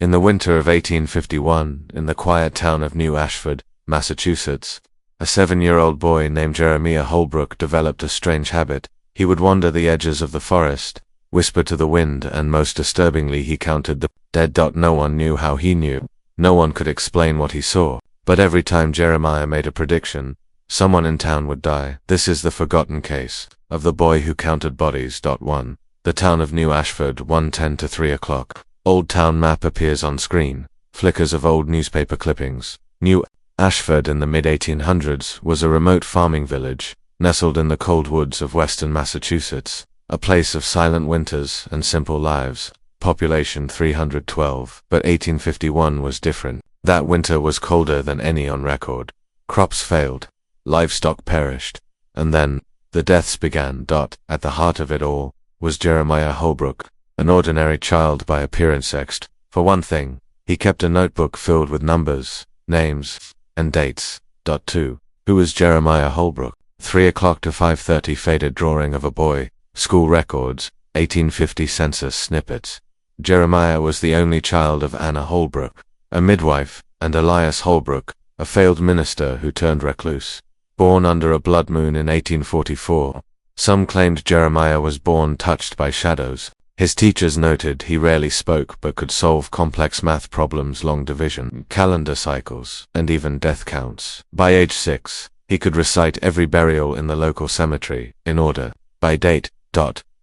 In the winter of 1851, in the quiet town of New Ashford, Massachusetts, a 7-year-old boy named Jeremiah Holbrook developed a strange habit. He would wander the edges of the forest, whisper to the wind, and most disturbingly he counted the dead. No one knew how he knew. No one could explain what he saw. But every time Jeremiah made a prediction, someone in town would die. This is the forgotten case of the boy who counted bodies. 1. The town of New Ashford, 1:10 to 3 o'clock. Old town map appears on screen. Flickers of old newspaper clippings. New Ashford in the mid-1800s was a remote farming village, nestled in the cold woods of western Massachusetts, a place of silent winters and simple lives. Population 312. But 1851 was different. That winter was colder than any on record. Crops failed. Livestock perished. And then, the deaths began. At the heart of it all was Jeremiah Holbrook, an ordinary child by appearance etched. For one thing, he kept a notebook filled with numbers, names, and dates. 2. Who was Jeremiah Holbrook? 3 o'clock to 5:30 faded drawing of a boy. School records, 1850 census snippets. Jeremiah was the only child of Anna Holbrook, a midwife, and Elias Holbrook, a failed minister who turned recluse. Born under a blood moon in 1844, some claimed Jeremiah was born touched by shadows. His teachers noted he rarely spoke but could solve complex math problems, long division, calendar cycles, and even death counts. By age 6, he could recite every burial in the local cemetery, in order, by date.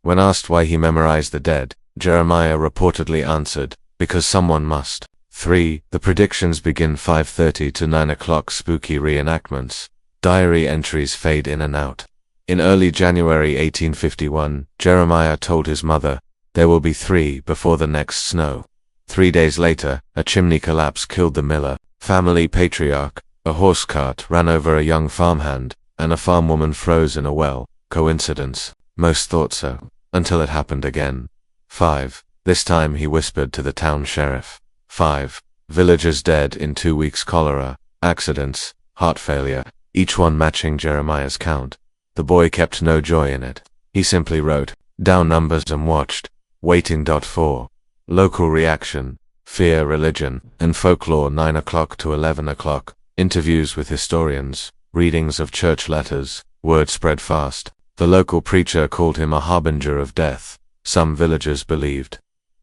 When asked why he memorized the dead, Jeremiah reportedly answered, because someone must. 3. The predictions begin 5:30 to 9 o'clock. Spooky reenactments. Diary entries fade in and out. In early January 1851, Jeremiah told his mother, "There will be 3 before the next snow." 3 days later, a chimney collapse killed the miller, family patriarch. A horse cart ran over a young farmhand, and a farm woman froze in a well. Coincidence? Most thought so, until it happened again. 5. This time he whispered to the town sheriff. 5. Villagers dead in 2 weeks. Cholera, accidents, heart failure, each one matching Jeremiah's count. The boy kept no joy in it. He simply wrote down numbers and watched, waiting. 4. Local reaction, fear, religion, and folklore. 9 o'clock to 11 o'clock. Interviews with historians, readings of church letters. Word spread fast. The local preacher called him a harbinger of death. Some villagers believed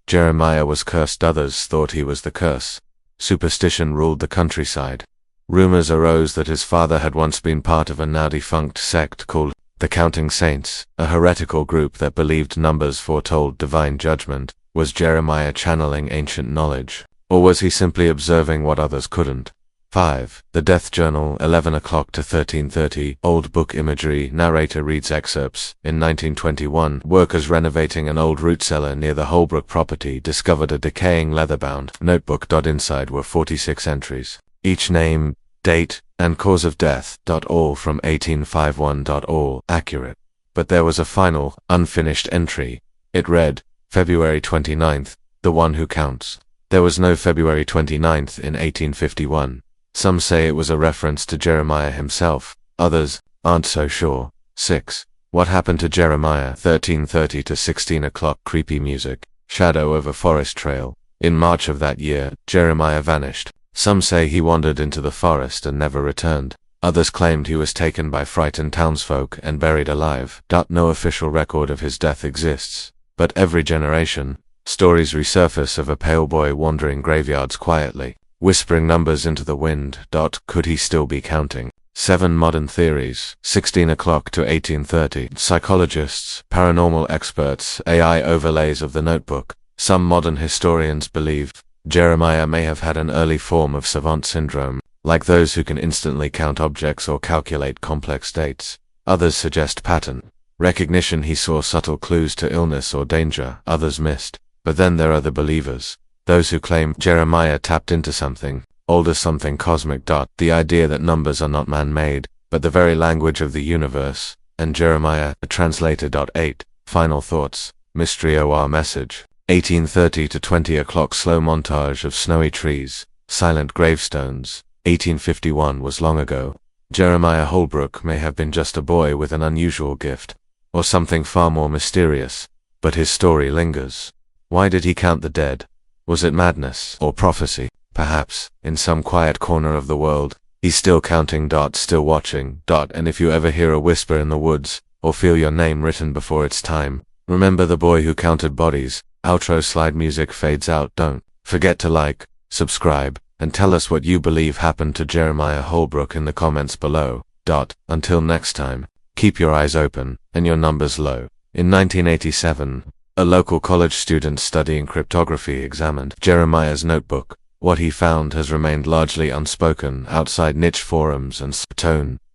Jeremiah was cursed, others thought he was the curse. Superstition ruled the countryside. Rumors arose that his father had once been part of a now-defunct sect called the Counting Saints, a heretical group that believed numbers foretold divine judgment. Was Jeremiah channeling ancient knowledge, or was he simply observing what others couldn't? 5. The Death Journal, 11 o'clock to 13:30. Old book imagery. Narrator reads excerpts. In 1921, workers renovating an old root cellar near the Holbrook property discovered a decaying leather-bound notebook. Inside were 46 entries. Each name, date, and cause of death. All from 1851. All accurate. But there was a final, unfinished entry. It read, February 29th, the one who counts. There was no February 29th in 1851. Some say it was a reference to Jeremiah himself, others aren't so sure. 6. What happened to Jeremiah? 13:30 to 16 o'clock. Creepy music, shadow over forest trail. In March of that year, Jeremiah vanished. Some say he wandered into the forest and never returned. Others claimed he was taken by frightened townsfolk and buried alive. No official record of his death exists, but every generation, stories resurface of a pale boy wandering graveyards quietly, whispering numbers into the wind. Could he still be counting? 7. Modern theories. 16 o'clock to 18:30. Psychologists, paranormal experts, AI overlays of the notebook. Some modern historians believe Jeremiah may have had an early form of savant syndrome, like those who can instantly count objects or calculate complex dates. Others suggest pattern recognition. He saw subtle clues to illness or danger others missed. But then there are the believers, those who claim Jeremiah tapped into something older, something cosmic. The idea that numbers are not man-made, but the very language of the universe, and Jeremiah, a translator. 8. Final thoughts, mystery or message. 18:30 to 20 o'clock. Slow montage of snowy trees, silent gravestones. 1851 was long ago. Jeremiah Holbrook may have been just a boy with an unusual gift, or something far more mysterious, but his story lingers. Why did he count the dead? Was it madness or prophecy? Perhaps, in some quiet corner of the world, he's still counting, still watching, and if you ever hear a whisper in the woods, or feel your name written before it's time, remember the boy who counted bodies. Outro slide music fades out. Don't forget to like, subscribe, and tell us what you believe happened to Jeremiah Holbrook in the comments below. Until next time, keep your eyes open, and your numbers low. In 1987, a local college student studying cryptography examined Jeremiah's notebook. What he found has remained largely unspoken outside niche forums and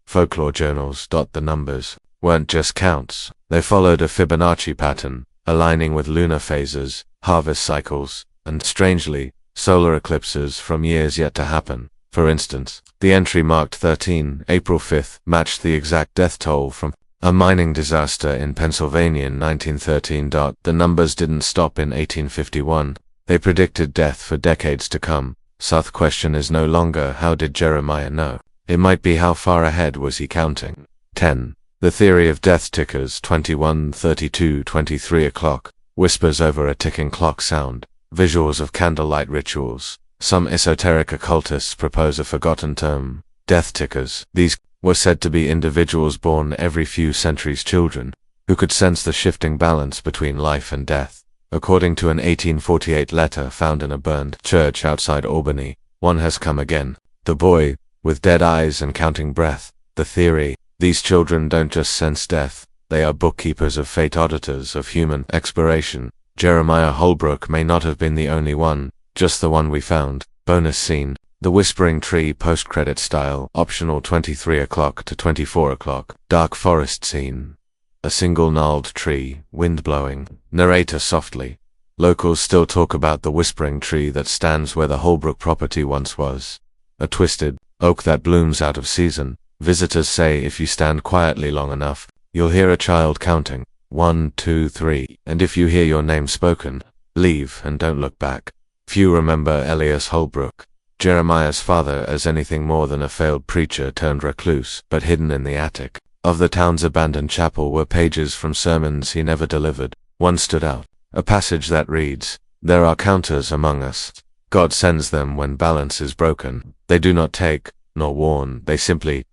folklore journals. The numbers weren't just counts. They followed a Fibonacci pattern, aligning with lunar phases, harvest cycles, and, strangely, solar eclipses from years yet to happen. For instance, the entry marked 13, April 5th, matched the exact death toll from a mining disaster in Pennsylvania in 1913. The numbers didn't stop in 1851. They predicted death for decades to come. The question is no longer how did Jeremiah know. It might be how far ahead was he counting. 10. The theory of death tickers. 21, 32, 23 o'clock. Whispers over a ticking clock sound. Visuals of candlelight rituals. Some esoteric occultists propose a forgotten term. Death tickers. These were said to be individuals born every few centuries, children who could sense the shifting balance between life and death. According to an 1848 letter found in a burned church outside Albany, one has come again. The boy, with dead eyes and counting breath. The theory: these children don't just sense death, they are bookkeepers of fate, auditors of human expiration. Jeremiah Holbrook may not have been the only one, just the one we found. Bonus scene: The Whispering Tree post-credit style, optional 23 o'clock to 24 o'clock. Dark forest scene. A single gnarled tree, wind blowing. Narrator softly. Locals still talk about the whispering tree that stands where the Holbrook property once was. A twisted oak that blooms out of season. Visitors say if you stand quietly long enough, you'll hear a child counting. 1, 2, 3. And if you hear your name spoken, leave and don't look back. Few remember Elias Holbrook, Jeremiah's father, as anything more than a failed preacher turned recluse, but hidden in the attic of the town's abandoned chapel were pages from sermons he never delivered. One stood out, a passage that reads, "There are counters among us. God sends them when balance is broken. They do not take, nor warn, they simply ...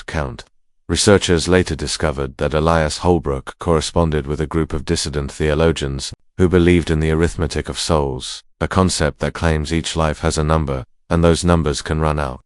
count." Researchers later discovered that Elias Holbrook corresponded with a group of dissident theologians who believed in the arithmetic of souls, a concept that claims each life has a number, and those numbers can run out.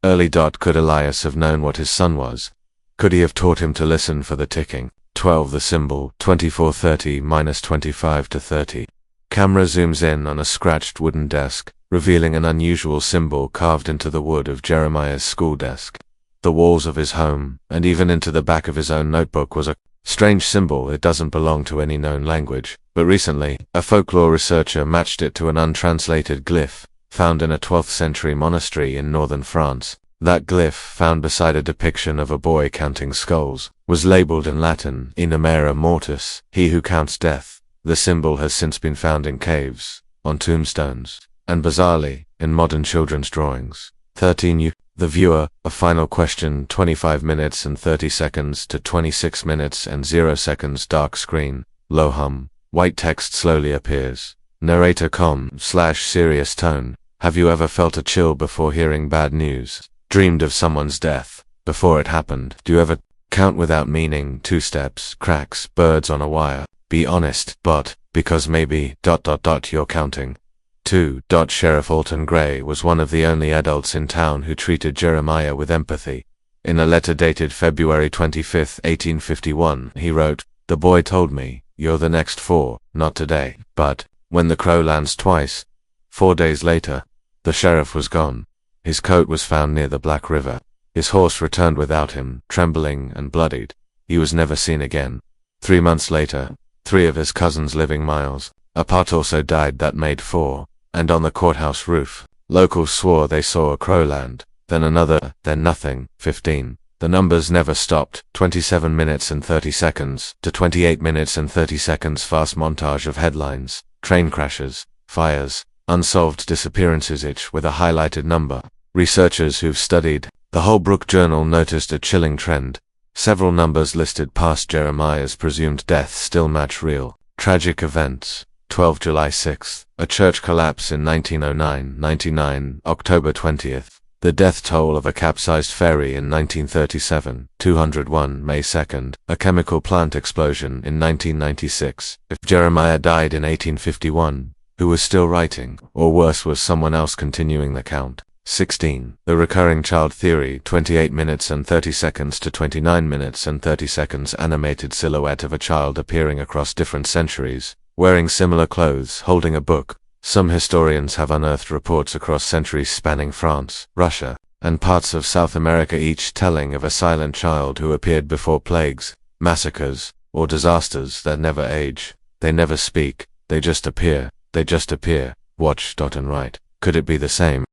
Early. Could Elias have known what his son was? Could he have taught him to listen for the ticking? 12. The symbol, 24:30 - 25 to 30. Camera zooms in on a scratched wooden desk, revealing an unusual symbol carved into the wood of Jeremiah's school desk. The walls of his home, and even into the back of his own notebook, was a strange symbol. It doesn't belong to any known language, but recently, a folklore researcher matched it to an untranslated glyph, found in a 12th century monastery in northern France. That glyph, found beside a depiction of a boy counting skulls, was labeled in Latin, Inumera mortis, he who counts death. The symbol has since been found in caves, on tombstones, and bizarrely, in modern children's drawings. 13. The viewer, a final question, 25 minutes and 30 seconds to 26 minutes and 0 seconds. Dark screen, low hum, white text slowly appears. Narrator calm/serious tone. Have you ever felt a chill before hearing bad news? Dreamed of someone's death before it happened? Do you ever count without meaning? 2 steps, cracks, birds on a wire. Be honest, but, because maybe, you're counting. 2. Sheriff Alton Gray was one of the only adults in town who treated Jeremiah with empathy. In a letter dated February 25, 1851, he wrote, "The boy told me, you're the next 4, not today." But, when the crow lands twice, 4 days later, the sheriff was gone. His coat was found near the Black River. His horse returned without him, trembling and bloodied. He was never seen again. 3 months later, 3 of his cousins living miles apart also died. That made 4. And on the courthouse roof, locals swore they saw a crow land, then another, then nothing. 15. The numbers never stopped. 27 minutes and 30 seconds to 28 minutes and 30 seconds. Fast montage of headlines, train crashes, fires, unsolved disappearances, each with a highlighted number. Researchers who've studied the Holbrook Journal noticed a chilling trend. Several numbers listed past Jeremiah's presumed death still match real, tragic events. 12 July 6. A church collapse in 1909, October 20th. The death toll of a capsized ferry in 1937, 201 May 2nd. A chemical plant explosion in 1996. If Jeremiah died in 1851, who was still writing, or worse, was someone else continuing the count? 16. The recurring child theory, 28 minutes and 30 seconds to 29 minutes and 30 seconds animated silhouette of a child appearing across different centuries, wearing similar clothes, holding a book. Some historians have unearthed reports across centuries spanning France, Russia, and parts of South America, each telling of a silent child who appeared before plagues, massacres, or disasters that never age. They never speak, they just appear. They just appear. Watch. And write. Could it be the same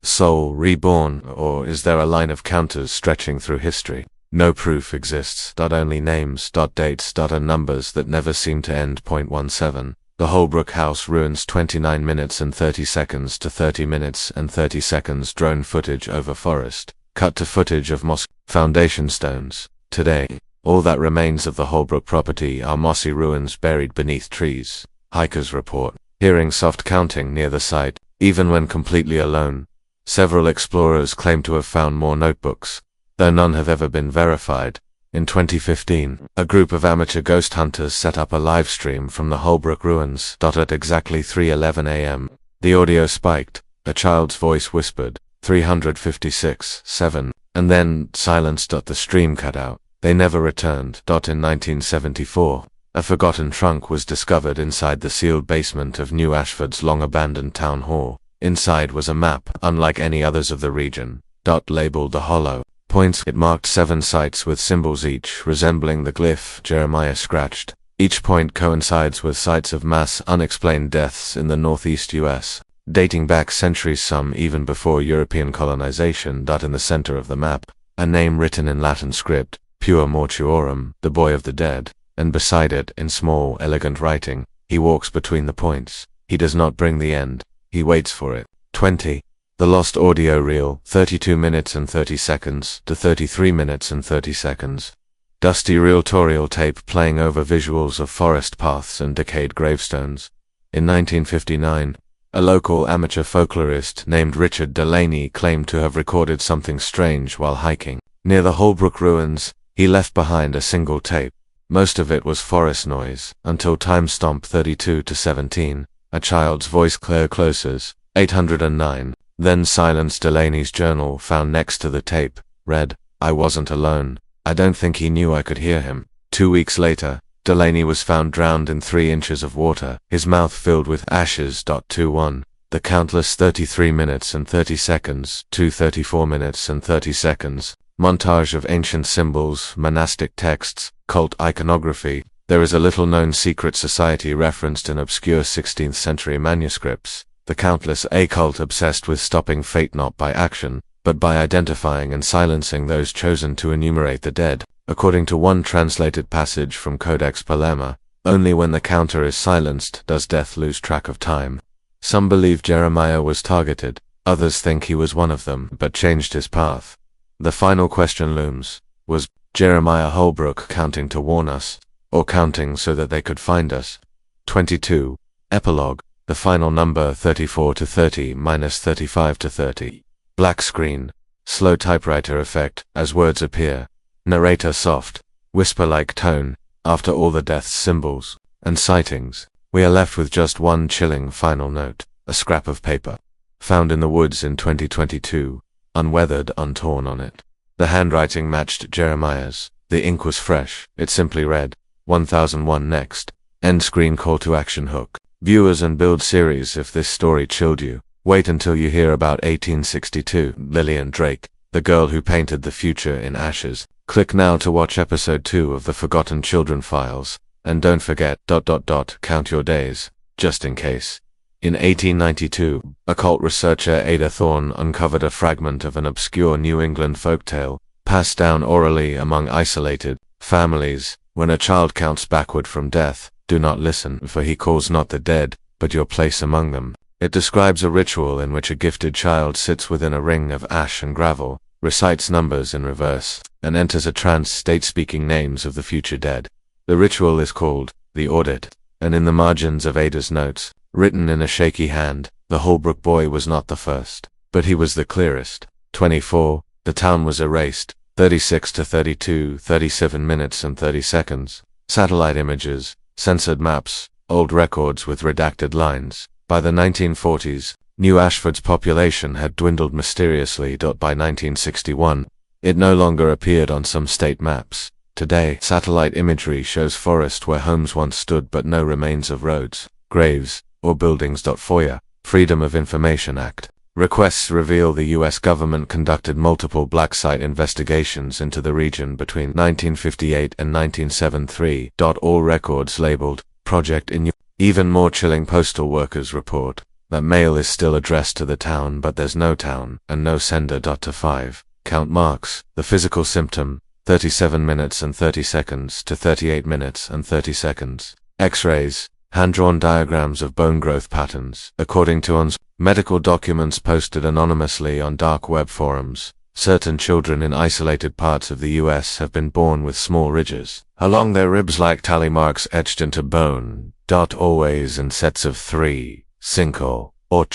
soul reborn, or is there a line of counters stretching through history? No proof exists. Only names, dates, and numbers that never seem to end. 17. The Holbrook house ruins, 29 minutes and 30 seconds to 30 minutes and 30 seconds drone footage over forest. Cut to footage of mosque foundation stones. Today, all that remains of the Holbrook property are mossy ruins buried beneath trees. Hikers report hearing soft counting near the site, even when completely alone. Several explorers claim to have found more notebooks, though none have ever been verified. In 2015, a group of amateur ghost hunters set up a live stream from the Holbrook ruins. At exactly 3:11 a.m., the audio spiked. A child's voice whispered, 356, 7, and then silenced. The stream cut out. They never returned. In 1974, a forgotten trunk was discovered inside the sealed basement of New Ashford's long-abandoned town hall. Inside was a map, unlike any others of the region, labeled the Hollow Points. It marked 7 sites with symbols each resembling the glyph Jeremiah scratched. Each point coincides with sites of mass unexplained deaths in the northeast US, dating back centuries, some even before European colonization. In the center of the map, a name written in Latin script, Pure Mortuorum, the Boy of the Dead, and beside it, in small, elegant writing, he walks between the points. He does not bring the end. He waits for it. 20. The lost audio reel, 32 minutes and 30 seconds to 33 minutes and 30 seconds. Dusty reel-to-reel tape playing over visuals of forest paths and decayed gravestones. In 1959, a local amateur folklorist named Richard Delaney claimed to have recorded something strange while hiking. Near the Holbrook ruins, he left behind a single tape. Most of it was forest noise, until timestamp 32 to 17, a child's voice closes, 809, then silence. Delaney's journal found next to the tape, read, I wasn't alone. I don't think he knew I could hear him. 2 weeks later, Delaney was found drowned in 3 inches of water, his mouth filled with ashes. 21. The countless 33 minutes and 30 seconds to 34 minutes and 30 seconds. Montage of ancient symbols, monastic texts, cult iconography. There is a little-known secret society referenced in obscure 16th century manuscripts. The countless occult obsessed with stopping fate not by action, but by identifying and silencing those chosen to enumerate the dead. According to one translated passage from Codex Palermo, only when the counter is silenced does death lose track of time. Some believe Jeremiah was targeted, others think he was one of them, but changed his path. The final question looms. Was Jeremiah Holbrook counting to warn us, or counting so that they could find us? 22. Epilogue. The final number 34 to 30 minus 35 to 30. Black screen. Slow typewriter effect, as words appear. Narrator soft, whisper-like tone. After all the death's symbols and sightings, we are left with just one chilling final note, a scrap of paper. Found in the woods in 2022. Unweathered, untorn on it. The handwriting matched Jeremiah's. The ink was fresh. It simply read, 1001 next. End screen call to action hook. Viewers and build series. If this story chilled you, wait until you hear about 1862. Lillian Drake, the girl who painted the future in ashes. Click now to watch episode 2 of the Forgotten Children Files. And don't forget, count your days, just in case. In 1892, occult researcher Ada Thorne uncovered a fragment of an obscure New England folktale, passed down orally among isolated families. When a child counts backward from death, do not listen, for he calls not the dead, but your place among them. It describes a ritual in which a gifted child sits within a ring of ash and gravel, recites numbers in reverse, and enters a trance state speaking names of the future dead. The ritual is called the audit. and in the margins of Ada's notes, written in a shaky hand, the Holbrook boy was not the first, but he was the clearest. 24. The town was erased. 36 to 32, 37 minutes and 30 seconds. Satellite images, censored maps, old records with redacted lines. By the 1940s, New Ashford's population had dwindled mysteriously. By 1961, it no longer appeared on some state maps. Today, satellite imagery shows forest where homes once stood but no remains of roads, graves, or buildings. FOIA, Freedom of Information Act. Requests reveal the U.S. government conducted multiple black site investigations into the region between 1958 and 1973. All records labeled Project in. Even more chilling, postal workers report that mail is still addressed to the town, but there's no town and no sender. To 5. Count marks, the physical symptom, 37 minutes and 30 seconds to 38 minutes and 30 seconds. X-rays, hand-drawn diagrams of bone growth patterns. According to medical documents posted anonymously on dark web forums, certain children in isolated parts of the U.S. have been born with small ridges along their ribs like tally marks etched into bone. Always in sets of 3, 5, 8,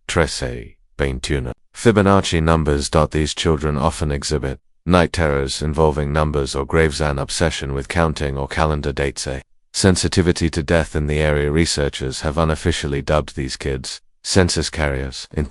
13, 21. Fibonacci numbers. These children often exhibit night terrors involving numbers or graves, an obsession with counting or calendar dates, a sensitivity to death in the area. Researchers have unofficially dubbed these kids census carriers. In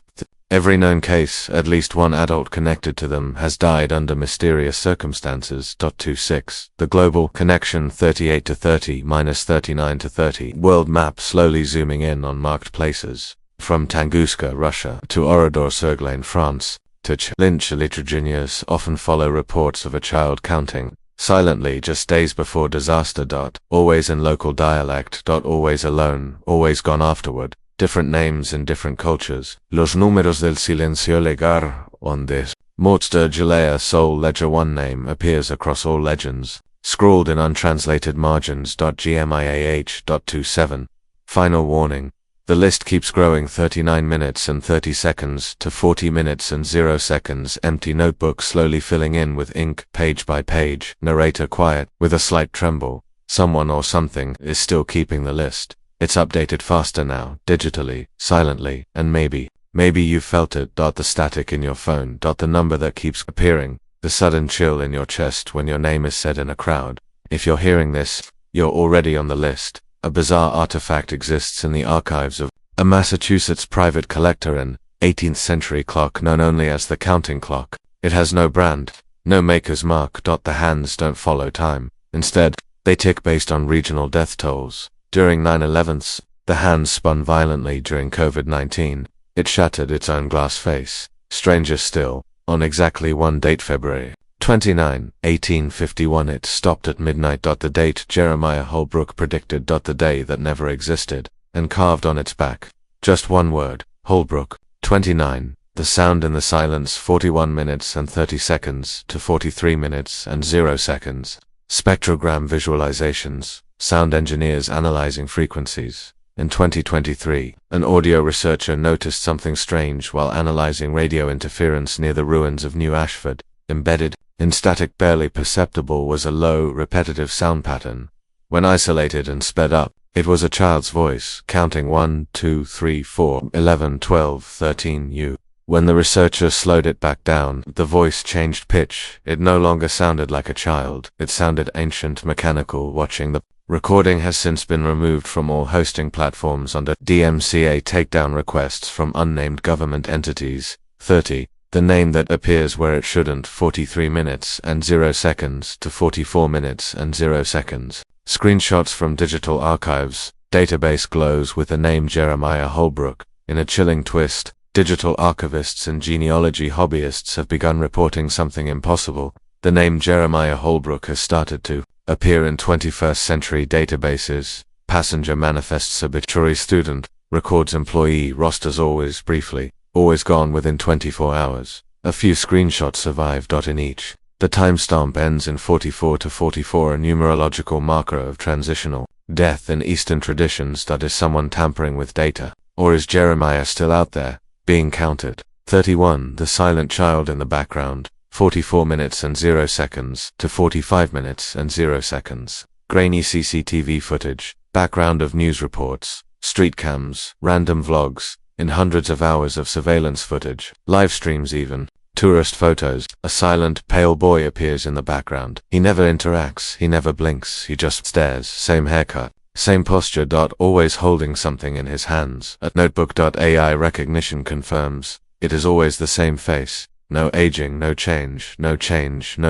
every known case, at least one adult connected to them has died under mysterious circumstances. 26. The global connection, 38 to 30 minus 39 to 30. World map slowly zooming in on marked places. From Tunguska, Russia, to Oradour-sur-Glane, France, to Lynch. Liturgians often follow reports of a child counting silently just days before disaster. Always in local dialect. Always alone, always gone afterward. Different names in different cultures. Los números del silencio legar on this. Morts de Jalea Soul Ledger. One name appears across all legends, scrawled in untranslated margins. Gmiah. 27. Final warning. The list keeps growing. 39 minutes and 30 seconds to 40 minutes and 0 seconds. Empty notebook slowly filling in with ink, page by page. Narrator quiet, with a slight tremble. Someone or something is still keeping the list. It's updated faster now, digitally, silently, and maybe you felt it. The static in your phone. The number that keeps appearing. The sudden chill in your chest when your name is said in a crowd. If you're hearing this, you're already on the list. A bizarre artifact exists in the archives of a Massachusetts private collector, an 18th century clock known only as the counting clock. It has no brand, no maker's mark. The hands don't follow time. Instead, they tick based on regional death tolls. During 9/11s, the hands spun violently. During COVID-19, it shattered its own glass face. Stranger still, on exactly one date, February 29, 1851, it stopped at midnight. The date Jeremiah Holbrook predicted. The day that never existed, and carved on its back, just one word, Holbrook. 29. The sound in the silence, 41 minutes and 30 seconds to 43 minutes and 0 seconds. Spectrogram visualizations. Sound engineers analyzing frequencies. In 2023, an audio researcher noticed something strange while analyzing radio interference near the ruins of New Ashford. Embedded in static, barely perceptible, was a low, repetitive sound pattern. When isolated and sped up, it was a child's voice, counting 1, 2, 3, 4, 11, 12, 13, U. When the researcher slowed it back down, the voice changed pitch. It no longer sounded like a child. It sounded ancient, mechanical. Watching the recording has since been removed from all hosting platforms under DMCA takedown requests from unnamed government entities. 30. The name that appears where it shouldn't, 43 minutes and 0 seconds to 44 minutes and 0 seconds. Screenshots from digital archives. Database glows with the name Jeremiah Holbrook. In a chilling twist, digital archivists and genealogy hobbyists have begun reporting something impossible. The name Jeremiah Holbrook has started to appear in 21st century databases. Passenger manifests, obituary, student records, employee rosters, always briefly, always gone within 24 hours. A few screenshots survive. In each, the timestamp ends in 44 to 44, a numerological marker of transitional death in Eastern traditions. Is someone tampering with data, or is Jeremiah still out there, being counted? 31. The silent child in the background. 44 minutes and 0 seconds to 45 minutes and 0 seconds. Grainy CCTV footage. Background of news reports, street cams, random vlogs, in hundreds of hours of surveillance footage, live streams even, tourist photos. A silent, pale boy appears in the background. He never interacts, he never blinks, he just stares. Same haircut, same posture. Always holding something in his hands. At notebook.ai recognition confirms, it is always the same face. No aging, no change, no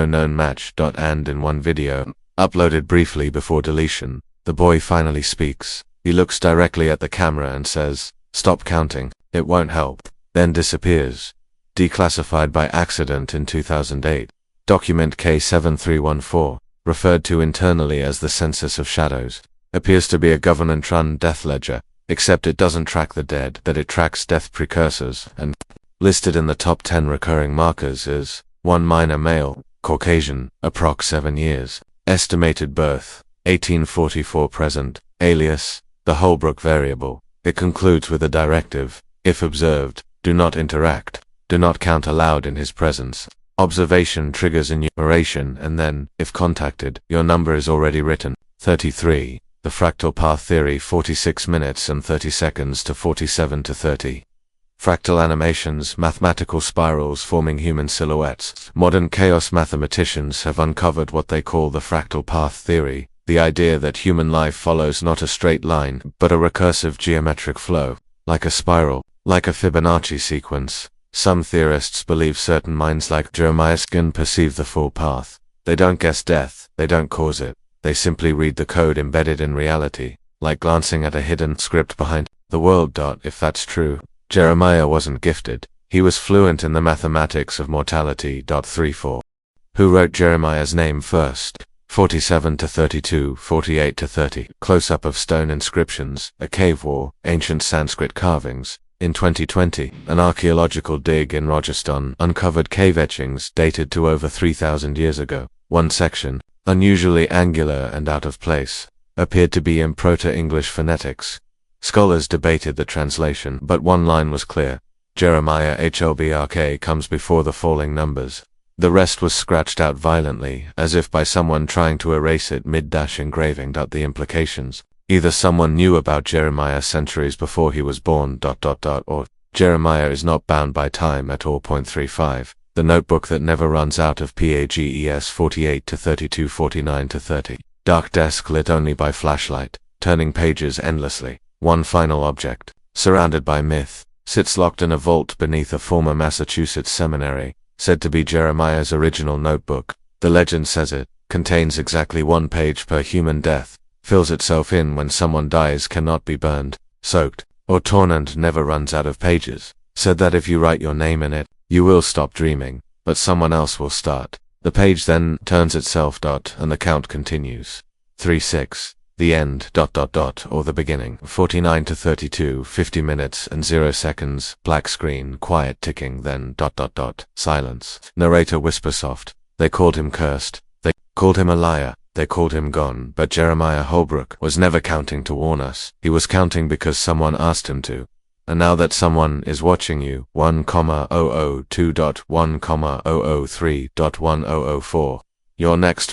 known match. And in one video, uploaded briefly before deletion, the boy finally speaks. He looks directly at the camera and says, "Stop counting, it won't help," then disappears. Declassified by accident in 2008. Document K7314, referred to internally as the Census of Shadows, appears to be a government-run death ledger, except it doesn't track the dead, that it tracks death precursors, and listed in the top 10 recurring markers is 1 minor male, Caucasian, approx 7 years, estimated birth, 1844 present, alias, the Holbrook variable. It concludes with a directive: if observed, do not interact, do not count aloud in his presence. Observation triggers enumeration, and then, if contacted, your number is already written. 33. The fractal path theory, 46 minutes and 30 seconds to 47 to 30. Fractal animations, mathematical spirals forming human silhouettes. Modern chaos mathematicians have uncovered what they call the fractal path theory, the idea that human life follows not a straight line, but a recursive geometric flow, like a spiral, like a Fibonacci sequence. Some theorists believe certain minds like Jeremiah can perceive the full path. They don't guess death, they don't cause it, they simply read the code embedded in reality, like glancing at a hidden script behind the world. If that's true, Jeremiah wasn't gifted, he was fluent in the mathematics of mortality. 34. Who wrote Jeremiah's name first? 47 to 32, 48 to 30. Close-up of stone inscriptions, a cave wall, ancient Sanskrit carvings. In 2020, an archaeological dig in Rajasthan uncovered cave etchings dated to over 3,000 years ago. One section, unusually angular and out of place, appeared to be in Proto-English phonetics. Scholars debated the translation, but one line was clear: Jeremiah Holbrk comes before the falling numbers. The rest was scratched out violently, as if by someone trying to erase it mid-engraving. The implications: either someone knew about Jeremiah centuries before he was born, or Jeremiah is not bound by time at all. 35. The notebook that never runs out of pages, 48 to 32, 49 to 30. Dark desk lit only by flashlight, turning pages endlessly. One final object, surrounded by myth, sits locked in a vault beneath a former Massachusetts seminary, said to be Jeremiah's original notebook. The legend says it contains exactly 1 page per human death, fills itself in when someone dies, cannot be burned, soaked, or torn, and never runs out of pages. Said that if you write your name in it, you will stop dreaming, but someone else will start. The page then turns itself, and the count continues. 36. The end, or the beginning. 49 to 32, 50 minutes and 0 seconds, black screen, quiet ticking, then silence. Narrator whisper soft: they called him cursed, they called him a liar, they called him gone, but Jeremiah Holbrook was never counting to warn us. He was counting because someone asked him to. And now that someone is watching you, 1,002.1,003.1004, your next